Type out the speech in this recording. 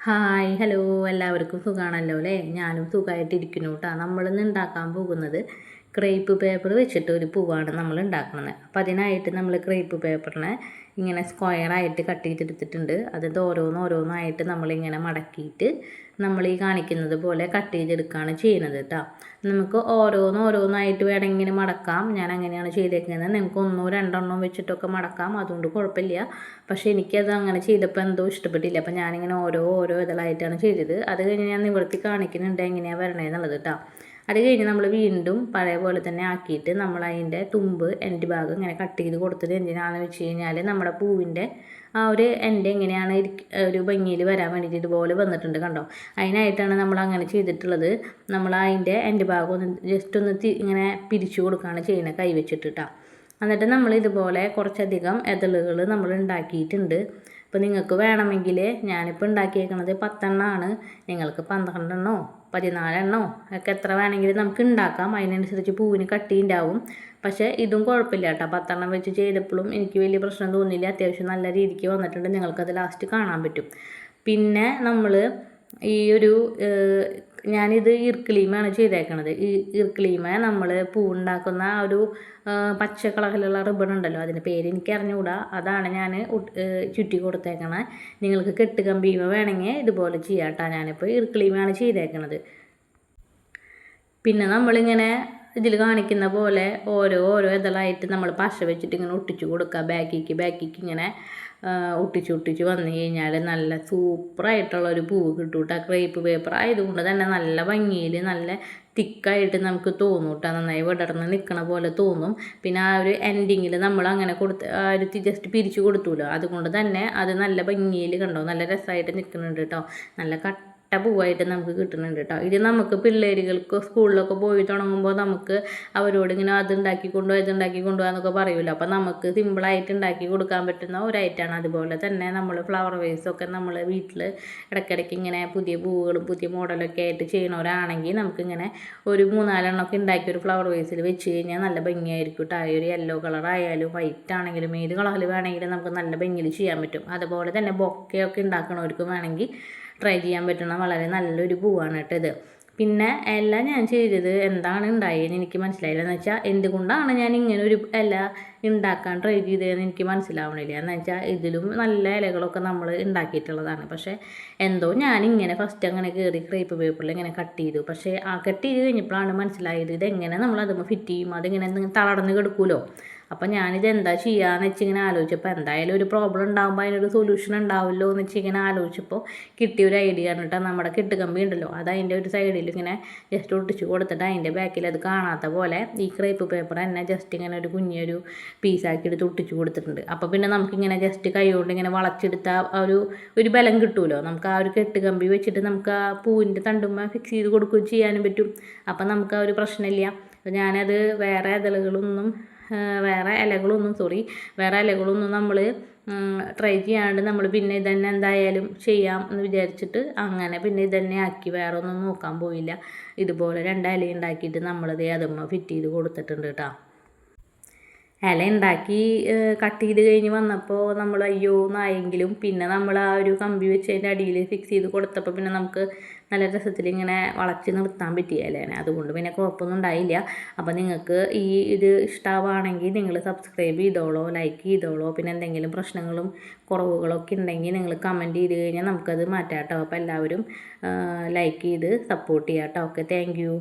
Hi hello എല്ലാവർക്കും സുഖമാണല്ലോ അല്ലേ? ഞാനും സുഖമായിട്ടിരിക്കുന്നു കേട്ടോ. നമ്മളിന്ന് ഉണ്ടാക്കാൻ പോകുന്നത് ക്രേപ്പ് പേപ്പർ വെച്ചിട്ട് ഒരു പൂവാണ് നമ്മൾ ഉണ്ടാക്കുന്നത്. അപ്പോൾ അതിനായിട്ട് നമ്മൾ ക്രേപ്പ് പേപ്പറിനെ ഇങ്ങനെ സ്ക്വയറായിട്ട് കട്ട് ചെയ്തെടുത്തിട്ടുണ്ട്. അത് ഓരോന്നായിട്ട് നമ്മളിങ്ങനെ മടക്കിയിട്ട് നമ്മൾ ഈ കാണിക്കുന്നത് പോലെ കട്ട് ചെയ്തെടുക്കുകയാണ് ചെയ്യുന്നത് കേട്ടോ. നമുക്ക് ഓരോന്നായിട്ട് വേണമെങ്കിൽ മടക്കാം. ഞാൻ അങ്ങനെയാണ് ചെയ്തേക്കുന്നത്. നിങ്ങൾക്ക് ഒന്നോ രണ്ടെണ്ണോ വെച്ചിട്ടൊക്കെ മടക്കാം, അതുകൊണ്ട് കുഴപ്പമില്ല. പക്ഷേ എനിക്കത് അങ്ങനെ ചെയ്തപ്പോൾ എന്തോ ഇഷ്ടപ്പെട്ടില്ല. അപ്പോൾ ഞാനിങ്ങനെ ഓരോ ഇതളായിട്ടാണ് ചെയ്തത്. അത് കഴിഞ്ഞ് ഞാൻ നിവർത്തി കാണിക്കുന്നുണ്ട് എങ്ങനെയാണ് വരണേന്നുള്ളത് കേട്ടോ. അത് കഴിഞ്ഞ് നമ്മൾ വീണ്ടും പഴയ പോലെ തന്നെ ആക്കിയിട്ട് നമ്മൾ അതിൻ്റെ തുമ്പ് എൻഡ് ഭാഗം ഇങ്ങനെ കട്ട് ചെയ്ത് കൊടുത്തത് എന്തിനാണെന്ന് വെച്ച് കഴിഞ്ഞാൽ നമ്മുടെ പൂവിൻ്റെ ആ ഒരു എൻഡ് എങ്ങനെയാണ് ഒരു ഭംഗിയിൽ വരാൻ വേണ്ടിയിട്ട് ഇതുപോലെ വന്നിട്ടുണ്ട് കണ്ടോ. അതിനായിട്ടാണ് നമ്മൾ അങ്ങനെ ചെയ്തിട്ടുള്ളത്. നമ്മൾ അതിൻ്റെ എൻഡ് ഭാഗം ഒന്ന് ജസ്റ്റ് ഒന്ന് ഇങ്ങനെ പിരിച്ചു കൊടുക്കുകയാണ് ചെയ്യുന്നത് കൈ വെച്ചിട്ടിട്ടാണ്. എന്നിട്ട് നമ്മൾ ഇതുപോലെ കുറച്ചധികം ഇതളുകൾ നമ്മൾ ഉണ്ടാക്കിയിട്ടുണ്ട്. അപ്പോൾ നിങ്ങൾക്ക് വേണമെങ്കിൽ ഞാനിപ്പോൾ ഉണ്ടാക്കിയേക്കണത് 10 എണ്ണമാണ്. നിങ്ങൾക്ക് 12 എണ്ണോ 14 എണ്ണോ ഒക്കെ എത്ര വേണമെങ്കിലും നമുക്ക് ഉണ്ടാക്കാം. അതിനനുസരിച്ച് പൂവിന് കട്ടി ഉണ്ടാവും. പക്ഷേ ഇതും കുഴപ്പമില്ല കേട്ടോ. 10 എണ്ണം വെച്ച് ചെയ്തപ്പോഴും എനിക്ക് വലിയ പ്രശ്നം തോന്നിയില്ല. അത്യാവശ്യം നല്ല രീതിക്ക് വന്നിട്ടുണ്ട്. നിങ്ങൾക്കത് ലാസ്റ്റ് കാണാൻ പറ്റും. പിന്നെ നമ്മൾ ഈ ഒരു ഞാനിത് ഈർക്കിളീമയാണ് ചെയ്തേക്കണത്. ഈ ഈർക്കിളീമ നമ്മൾ പൂവുണ്ടാക്കുന്ന ആ ഒരു പച്ച കളറിലുള്ള റിബൺ ഉണ്ടല്ലോ, അതിൻ്റെ പേര് എനിക്ക് അറിഞ്ഞുകൂടാ. അതാണ് ഞാൻ ചുറ്റി കൊടുത്തേക്കണത്. നിങ്ങൾക്ക് കെട്ടുകമ്പീമ വേണമെങ്കിൽ ഇതുപോലെ ചെയ്യാം കേട്ടോ. ഞാനിപ്പോൾ ഈർക്കിളീമയാണ് ചെയ്തേക്കണത്. പിന്നെ നമ്മളിങ്ങനെ ഇതിൽ കാണിക്കുന്ന പോലെ ഓരോ ഇതളായിട്ട് നമ്മൾ പശ വെച്ചിട്ട് ഇങ്ങനെ ഒട്ടിച്ചു കൊടുക്കുക. ബാക്കിക്ക് ഇങ്ങനെ ഒട്ടിച്ച് വന്നു കഴിഞ്ഞാൽ നല്ല സൂപ്പറായിട്ടുള്ളൊരു പൂവ് കിട്ടും കേട്ടോ. ക്രേപ്പ് പേപ്പർ ആയതുകൊണ്ട് തന്നെ നല്ല ഭംഗിയിൽ നല്ല തിക്കായിട്ട് നമുക്ക് തോന്നും കേട്ടോ. നന്നായി വിടർന്ന് നിൽക്കണ പോലെ തോന്നും. പിന്നെ ആ ഒരു എൻഡിങ്ങിൽ നമ്മൾ അങ്ങനെ കൊടുത്ത് ആ ഒരു ജസ്റ്റ് പിരിച്ചു കൊടുത്തുല്ലോ, അതുകൊണ്ട് തന്നെ അത് നല്ല ഭംഗിയിൽ കണ്ടോ, നല്ല രസമായിട്ട് നിൽക്കുന്നുണ്ട് കേട്ടോ. നല്ല പൂവായിട്ട് നമുക്ക് കിട്ടുന്നുണ്ട് കേട്ടോ. ഇത് നമുക്ക് പിള്ളേരുകൾക്ക് സ്കൂളിലൊക്കെ പോയി തുടങ്ങുമ്പോൾ നമുക്ക് അവരോട് ഇങ്ങനെ അത് ഉണ്ടാക്കി കൊണ്ടുപോകാന്നൊക്കെ പറയുമല്ലോ. അപ്പോൾ നമുക്ക് സിമ്പിളായിട്ട് ഉണ്ടാക്കി കൊടുക്കാൻ പറ്റുന്ന ഒരു ഐറ്റമാണ്. അതുപോലെ തന്നെ നമ്മൾ ഫ്ലവർ വേസൊക്കെ നമ്മൾ വീട്ടിൽ ഇടയ്ക്കിടയ്ക്ക് ഇങ്ങനെ പുതിയ പൂവുകളും പുതിയ മോഡലൊക്കെ ആയിട്ട് ചെയ്യണവരാണെങ്കിൽ നമുക്കിങ്ങനെ ഒരു 3-4 എണ്ണമൊക്കെ ഉണ്ടാക്കി ഒരു ഫ്ലവർ വേസിൽ വെച്ച് കഴിഞ്ഞാൽ നല്ല ഭംഗിയായിരിക്കും കേട്ടോ. ഒരു യെല്ലോ കളർ ആയാലും വൈറ്റ് ആണെങ്കിലും ഏത് കളറിൽ വേണമെങ്കിലും നമുക്ക് നല്ല ഭംഗിയിൽ ചെയ്യാൻ പറ്റും. അതുപോലെ തന്നെ ബൊക്കെയൊക്കെ ഉണ്ടാക്കണവർക്ക് വേണമെങ്കിൽ ട്രൈ ചെയ്യാൻ പറ്റുന്ന വളരെ നല്ലൊരു പൂവാണ് കേട്ടോ ഇത്. പിന്നെ എല്ലാം ഞാൻ ചെയ്തത് എന്താണ് ഉണ്ടായതെന്ന് എനിക്ക് മനസ്സിലായില്ല. എന്ന് വെച്ചാൽ എന്തുകൊണ്ടാണ് ഞാൻ ഇങ്ങനെ ഒരു ഇല ഉണ്ടാക്കാൻ ട്രൈ ചെയ്തതെന്ന് എനിക്ക് മനസ്സിലാവണില്ല. എന്ന് വെച്ചാൽ ഇതിലും നല്ല ഇലകളൊക്കെ നമ്മൾ ഉണ്ടാക്കിയിട്ടുള്ളതാണ്. പക്ഷേ എന്തോ ഞാനിങ്ങനെ ഫസ്റ്റ് അങ്ങനെ കയറി ക്രേപ്പ് പേപ്പറിൽ ഇങ്ങനെ കട്ട് ചെയ്തു. പക്ഷേ ആ കട്ട് ചെയ്ത് കഴിഞ്ഞപ്പോഴാണ് മനസ്സിലായത് ഇതെങ്ങനെ നമ്മൾ അതുമ്പോൾ ഫിറ്റ് ചെയ്യും, അതിങ്ങനെ തളർന്ന് കിടക്കുമല്ലോ. അപ്പം ഞാനിത് എന്താ ചെയ്യാന്ന് വെച്ചിങ്ങനെ ആലോചിച്ചപ്പോൾ എന്തായാലും ഒരു പ്രോബ്ലം ഉണ്ടാകുമ്പോൾ അതിനൊരു സൊല്യൂഷൻ ഉണ്ടാവുമല്ലോ എന്ന് വെച്ചിങ്ങനെ ആലോചിച്ചപ്പോൾ കിട്ടിയൊരു ഐഡിയ ആണ് കേട്ടോ. നമ്മുടെ കെട്ടുകമ്പി ഉണ്ടല്ലോ, അത് അതിൻ്റെ ഒരു സൈഡിൽ ഇങ്ങനെ ജസ്റ്റ് ഒട്ടിച്ച് കൊടുത്തിട്ട് അതിൻ്റെ ബാക്കിൽ അത് കാണാത്ത പോലെ ഈ ക്രേപ്പ് പേപ്പർ തന്നെ ജസ്റ്റ് ഇങ്ങനെ ഒരു കുഞ്ഞൊരു പീസാക്കി എടുത്ത് ഒട്ടിച്ച് കൊടുത്തിട്ടുണ്ട്. അപ്പോൾ പിന്നെ നമുക്കിങ്ങനെ ജസ്റ്റ് കൈ കൊണ്ട് ഇങ്ങനെ വളച്ചെടുത്ത ഒരു ബലം കിട്ടുമല്ലോ. നമുക്ക് ആ ഒരു കെട്ടുകമ്പി വെച്ചിട്ട് നമുക്ക് ആ പൂവിൻ്റെ തണ്ടുമ്മ ഫിക്സ് ചെയ്ത് കൊടുക്കുകയും ചെയ്യാനും പറ്റും. അപ്പം നമുക്ക് ആ ഒരു പ്രശ്നമില്ല. അപ്പോൾ ഞാനത് വേറെ ഇലകളൊന്നും നമ്മൾ ട്രൈ ചെയ്യാണ്ട് നമ്മൾ പിന്നെ ഇതന്നെ എന്തായാലും ചെയ്യാം എന്ന് വിചാരിച്ചിട്ട് അങ്ങനെ പിന്നെ ഇതന്നെ ആക്കി, വേറെ ഒന്നും നോക്കാൻ പോയില്ല. ഇതുപോലെ 2 ഇല ഉണ്ടാക്കിയിട്ട് നമ്മളിത് അതുമ്മ ഫിറ്റ് ചെയ്ത് കൊടുത്തിട്ടുണ്ട് കേട്ടോ. ഇല ഉണ്ടാക്കി കട്ട് ചെയ്ത് കഴിഞ്ഞ് വന്നപ്പോൾ നമ്മൾ അയ്യോ എന്നായെങ്കിലും പിന്നെ നമ്മൾ ആ ഒരു കമ്പി വെച്ച് അതിൻ്റെ അടിയിൽ ഫിക്സ് ചെയ്ത് കൊടുത്തപ്പോൾ പിന്നെ നമുക്ക് നല്ല രസത്തിൽ ഇങ്ങനെ വളച്ച് നിർത്താൻ പറ്റിയ ഇലേനെ. അതുകൊണ്ട് പിന്നെ കുഴപ്പമൊന്നും ഉണ്ടായില്ല. അപ്പോൾ നിങ്ങൾക്ക് ഇത് ഇഷ്ടമാവുകയാണെങ്കിൽ നിങ്ങൾ സബ്സ്ക്രൈബ് ചെയ്തോളൂ, ലൈക്ക് ചെയ്തോളൂ. പിന്നെ എന്തെങ്കിലും പ്രശ്നങ്ങളും കുറവുകളൊക്കെ ഉണ്ടെങ്കിൽ നിങ്ങൾ കമൻറ്റ് ചെയ്ത് കഴിഞ്ഞാൽ നമുക്കത് മാറ്റാം കേട്ടോ. അപ്പോൾ എല്ലാവരും ലൈക്ക് ചെയ്ത് സപ്പോർട്ട് ചെയ്യാം കേട്ടോ. Okay, thank you.